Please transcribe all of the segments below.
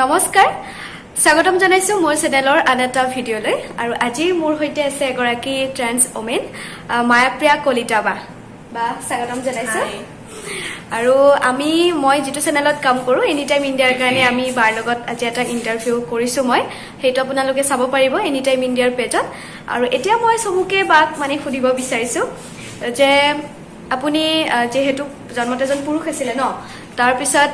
নমস্কাৰ স্বাগতম জনাইছো মোৰ চেনেলৰ আন এটা ভিডিঅ'লৈ আৰু আজি মোৰ হৈতে আছে এগৰাকী ট্ৰেন্স ওমেন মায়াপ্ৰিয়া কলিতা বা স্বাগতম জনাইছো আৰু মই যেটো চেনেলত কাম কৰো এনি টাইম ইণ্ডিয়াৰ কাৰণে আমি বাৰ লগত আজি এটা ইন্টাৰভিউ কৰিছো মই হেটো আপোনালোকে চাব পাৰিব এনি টাইম ইণ্ডিয়াৰ পেজত আৰু এতিয়া মই সবুকে বাক মানে খুদিব বিচাৰিছো যে আপুনি যেহেতু জন্মতে এজন পুৰুষ আছিল ন তাৰ পিছত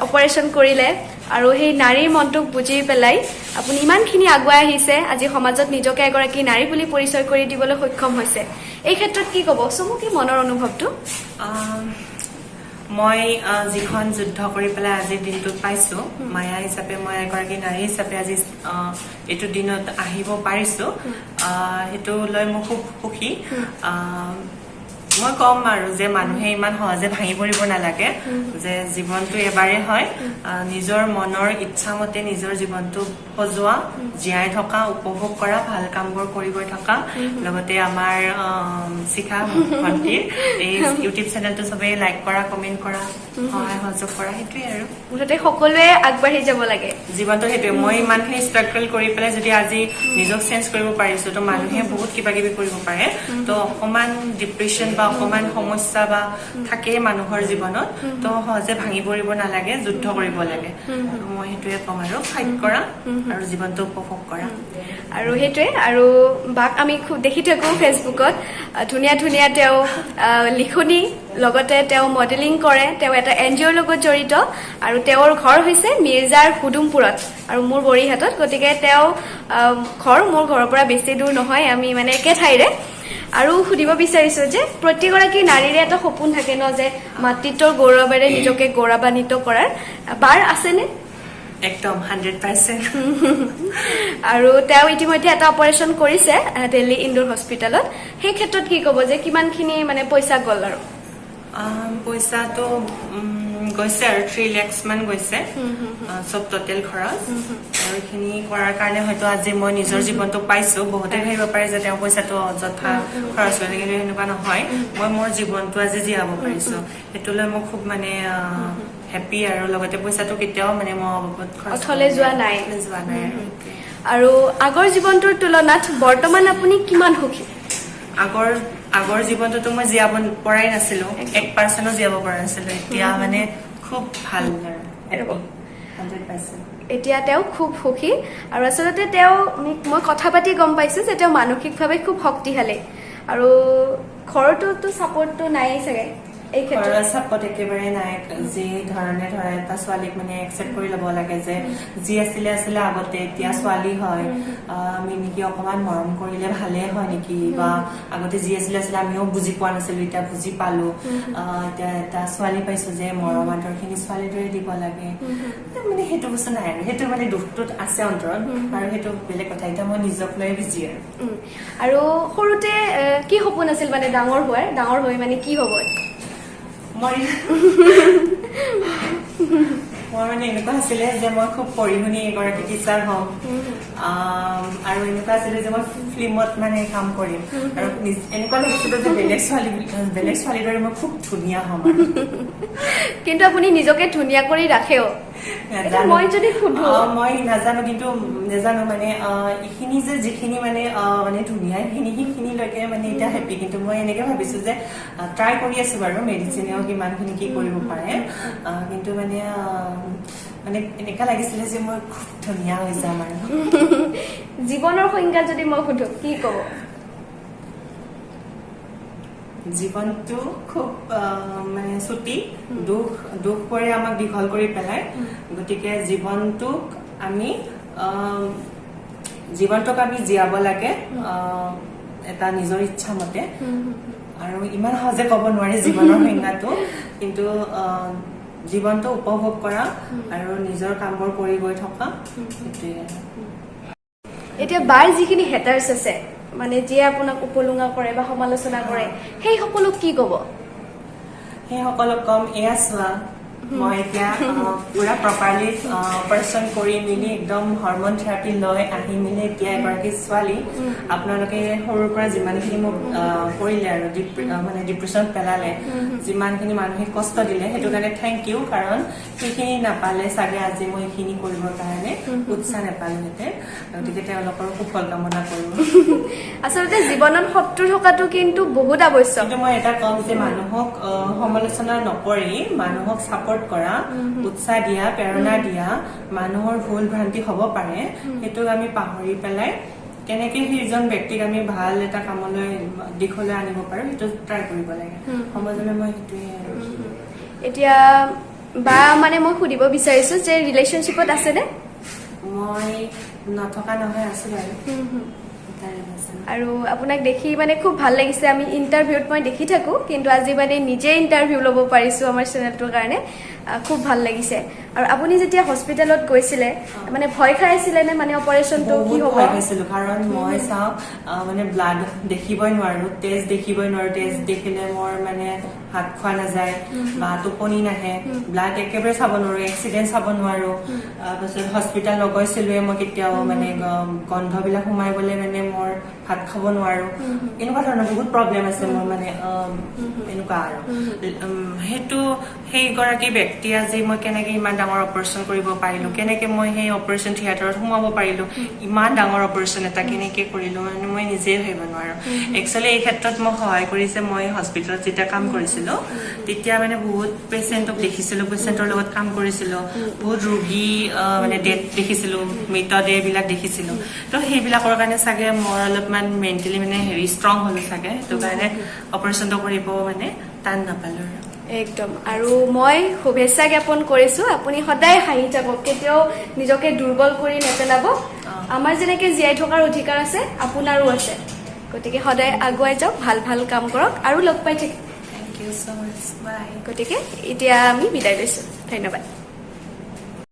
অপাৰেশন কৰিলে আৰু সেই নাৰীৰ মনটোক বুজি পেলাই আপুনি ইমানখিনি আগুৱাই আহিছে আজি সমাজত নিজকে এগৰাকী নাৰী বুলি পৰিচয় কৰি দিবলৈ সক্ষম হৈছে এই ক্ষেত্ৰত কি ক'ব সবুকে মনৰ অনুভৱটো মই যিখন যুদ্ধ কৰি পেলাই আজি দিনটোত পাইছো মায়া হিচাপে মই এগৰাকী নাৰী হিচাপে আজি এইটো দিনত আহিব পাৰিছো হেতু লৈ মই খুব সুখী মই কম আৰু যে মানুহে ইমান সহজে ভাঙি পৰিব নালাগে যে জীৱনটো এবাৰে হয় নিজৰ মনৰ ইচ্ছা মতে নিজৰ জীৱনটো সজোৱা জীয়াই থকা উপভোগ কৰা ভাল কামবোৰ কৰি গৈ থকা লগতে আমাৰ শিখা ভণ্টিৰ এই ইউটিউব চেনেলটো সবে লাইক কৰা কমেন্ট কৰা সহায় সহযোগ কৰা হেতুই আৰু মুঠতে সকলোৱে আগবাঢ়ি যাব লাগে জীৱনটো হেতুই মই ইমানখিনি ষ্ট্ৰাগল কৰি পেলাই যদি আজি নিজক চেঞ্জ কৰিব পাৰিছো তো মানুহে বহুত কিবা কিবি কৰিব পাৰে তো অকমান ডিপ্ৰেছন বা অকমান সমস্যা বা থাকে মানুহৰ জীৱনত তো সহজে ভাঙি পৰিব নালাগে যুদ্ধ কৰিব লাগে মই হেতুৱে কম আৰু ফাইট কৰা আৰু জীৱনটো উপভোগ কৰা আৰু হেতুৱে আৰু বাক আমি খুব দেখি থাকো ফেসবুকত ধুনিয়া ধুনিয়া তেও লিখনি লগতে তেও মডেলিং কৰে তেও এটা এনজিওৰ লগত জড়িত আৰু তেওঁৰ ঘৰ হৈছে মিৰ্জাৰ হুদুমপুৰত আৰু মোৰ বৰিহাটত গতিকে তেও ঘৰ মোৰ ঘৰৰ পৰা বেছি দূৰ নহয় আমি মানে একে ঠাইৰে আৰু খুদিব বিচাৰিছো যে প্ৰতিগৰাকী নাৰীৰে এটা সপোন থাকে ন যে মাতৃত্বৰ গৌৰৱেৰে নিজকে গৌৰৱান্বিত কৰাৰ বাৰ আছেনে একদম 100% আৰু তেও ইতিমধ্যে এটা অপাৰেশন কৰিছে দিল্লী ইন্দোৰ হস্পিটালত সেই ক্ষেত্ৰত কি ক'ব যে কিমানখিনি মানে পইচা গল আৰু পইচাটো গৈছে আৰু 3 লাখ মান গৈছে সব টোটাল খৰচ আৰু এইখিনি কৰাৰ কাৰণে হয়তো আজি মই নিজৰ জীৱনটো পাইছো বহুতে ভাবিব পাৰে যে তেওঁ পইচাটো অযথা খৰচ কৰি কিন্তু এনেকুৱা নহয় মই মোৰ জীৱনটো আজি জীয়াব পাৰিছো হেতুলৈ মই খুব মানে হেপি আৰু লগতে পইচাটো কেতিয়াও মানে মই অবাবত খৰচ অথলে যোৱা নাই আৰু আগৰ জীৱনটোৰ তুলনাত বৰ্তমান আপুনি কিমান সুখী আগৰ জীৱনটো মই জীয়াব পৰাই নাছিলো 1% জীয়াব পৰা নাছিলো এতিয়া মানে খুব ভাল আৰু 100% এতিয়া তেও খুব সুখী আৰু আসলতে তেও মই কথা পাতি গম পাইছো যে তেও মানসিকভাৱে খুব শক্তিশালী আৰু ঘৰটোতো সাপোৰ্টটো নাই চাগে এই ক্ষেত্ৰত সাপোৰ্ট একেবাৰে নাই যি ধৰণে ধৰা এটা ছোৱালীক মানে একচেপ্ট কৰি ল'ব লাগে যে যি আছিলে আগতে এতিয়া ছোৱালী হয় আমি নেকি অকমান মৰম কৰিলে ভালে হয় নেকি বা আগতে যি আছিলে আমিও বুজি পোৱা নাছিলো এতিয়া বুজি পালো এতিয়া এটা ছোৱালী পাইছো যে মৰম আদৰখিনি ছোৱালীৰ দৰে দিব লাগে মানে সেইটো বস্তু নাই আৰু সেইটো মানে দুখটোত আছে অন্তৰত আৰু সেইটো বেলেগ কথা এতিয়া মই নিজক লৈ বিজি আৰু সৰুতে কি সপোন আছিল মানে ডাঙৰ হৈ মানে কি হ'ব মই মানে এনেকুৱা আছিলে যে মই খুব পঢ়ি শুনি এগৰাকী টিচাৰ হ'ম আৰু এনেকুৱা আছিলে যে মই ফিল্মত মানে কাম কৰিম আৰু এনেকুৱা লাগিছিলে যে বেলেগ ছোৱালীৰ দৰে মই খুব ধুনীয়া হ'ম কিন্তু আপুনি নিজকে ধুনীয়া কৰি ৰাখেও মই যদি সুধো মই নাজানো কিন্তু নাজানো মানে এইখিনি যে যিখিনি মানে মানে ধুনীয়া সেইখিনিলৈকে মানে এতিয়া হেপী কিন্তু মই এনেকে ভাবিছো যে ট্ৰাই কৰি আছো বাৰু মেডিচিনেও কিমানখিনি কি কৰিব পাৰে কিন্তু মানে মানে এনেকা লাগিছিলে যে মই খুব ধুনীয়া হৈ যাম আৰু জীৱনৰ সংজ্ঞা যদি মই সুধো কি ক'ব জীৱনটো খুব মানে ছুটি দুখ কৰি আমাক দীঘল কৰি পেলাই গতিকে জীৱনটোক আমি জীয়াব লাগে এটা নিজৰ ইচ্ছা মতে আৰু ইমান সহজে ক'ব নোৱাৰি জীৱনৰ সংজ্ঞাটো কিন্তু জীৱনটো উপভোগ কৰা আৰু নিজৰ কামবোৰ কৰি গৈ থকা সেইটোৱে এতিয়া বাৰ যিখিনি হেটাৰ্ছ আছে মানে যিয়ে আপোনাক উপলুঙা কৰে বা সমালোচনা কৰে সেই সকলক কি ক'ব সেই সকলক কম এয়া চোৱা মই এতিয়া পুৰা প্ৰপাৰলি অপাৰেশ্যন কৰি মেলি একদম হৰমন থেৰাপি লৈ আহি মেলি এতিয়া এগৰাকী ছোৱালী আপোনালোকে সৰুৰ পৰা যিমানখিনি মোক কৰিলে আৰু মানে ডিপ্ৰেশ্যন পেলালে যিমানখিনি মানসিক কষ্ট দিলে সেইটো কাৰণে থেংক ইউ কাৰণ সেইখিনি নাপালে চাগে আজি মই এইখিনি কৰিবৰ কাৰণে উৎসাহ নাপালোহেঁতেন গতিকে তেওঁলোকৰ সুফল কামনা কৰোঁ আচলতে জীৱনত শত্ৰু থকাটো কিন্তু বহুত আৱশ্যক কিন্তু মই এটা কম যে মানুহক সমালোচনা নকৰি মানুহক ছাপৰ্ট কৰা উৎসাহ দিয়া প্ৰেৰণা দিয়া মানুহৰ ভুল ভ্ৰান্তি হ'ব পাৰে সেইটোক আমি পাহৰি পেলাই কেনেকে সেইজন ব্যক্তিক আমি ভাল এটা কামলৈ দিশলৈ আনিব পাৰো সেইটো ট্ৰাই কৰিব লাগে সমাজলৈ মই সেইটোৱে এতিয়া বা মানে মই সুধিব বিচাৰিছো যে ৰিলেশ্যনশ্বিপত আছেনে মই নথকা নহয় আছো বাৰু আৰু আপোনাক দেখি মানে খুব ভাল লাগিছে আমি ইণ্টাৰভিউত মই দেখি থাকো কিন্তু আজি মানে নিজে ইণ্টাৰভিউ ল'ব পাৰিছো আমাৰ চেনেলটোৰ কাৰণে খুব ভাল লাগিছে আৰু আপুনি যেতিয়া হস্পিটেলত গৈছিলে মানে ভয় খাইছিলে নে মানে অপাৰেশ্যনটো কি হ'ব ভয় খাইছিলো কাৰণ মই চাওঁ মানে ব্লাড দেখিবই নোৱাৰো তেজ দেখিবই নোৱাৰো তেজ দেখিলে মোৰ মানে হাত খোৱা নাযায় বা টোপনি নাহে ব্লাড একেবাৰে চাব নোৱাৰো এক্সিডেণ্ট চাব নোৱাৰো তাৰপিছত হস্পিটেল নগৈছিলোৱে মই কেতিয়াও মানে গন্ধবিলাক সোমাই গ'লে মানে মোৰ ভাত খাব নোৱাৰো এনেকুৱা ধৰণৰ বহুত প্ৰব্লেম আছে মোৰ মানে এনেকুৱা আৰু সেইটো সেইগৰাকী ব্যক্তি আজি মই কেনেকে ইমান ডাঙৰ অপাৰেশ্যন কৰিব পাৰিলো কেনেকে মই সেই অপাৰেশ্যন থিয়েটাৰত সোমাব পাৰিলো ইমান ডাঙৰ অপাৰেশ্যন এটা কেনেকে কৰিলো মানে মই নিজে ভাবিব নোৱাৰো একচুৱেলি এই ক্ষেত্ৰত মোক সহায় কৰিছে মই হস্পিটেলত যেতিয়া কাম কৰিছিলো তেতিয়া মানে বহুত পেচেণ্টক দেখিছিলো পেচেণ্টৰ লগত কাম কৰিছিলো বহুত ৰোগী মানে ডেথ দেখিছিলো মৃতদেহবিলাক দেখিছিলো তো সেইবিলাকৰ কাৰণে চাগে মোৰ অলপমান মেণ্টেলি মানে হেৰি ষ্ট্ৰং হলো চাগে সেইটো কাৰণে অপাৰেশ্যনটো কৰিব মানে টান নাপালো একদম আৰু মই শুভেচ্ছা জ্ঞাপন কৰিছো আপুনি সদায় হাঁহি থাকক কেতিয়াও নিজকে দুৰ্বল কৰি নেপেলাব আমাৰ যেনেকে জীয়াই থকাৰ অধিকাৰ আছে আপোনাৰো আছে গতিকে সদায় আগুৱাই যাওক ভাল ভাল কাম কৰক আৰু লগ পাই থাকিম thank you so much bye গতিকে এতিয়া আমি বিদায় লৈছো ধন্যবাদ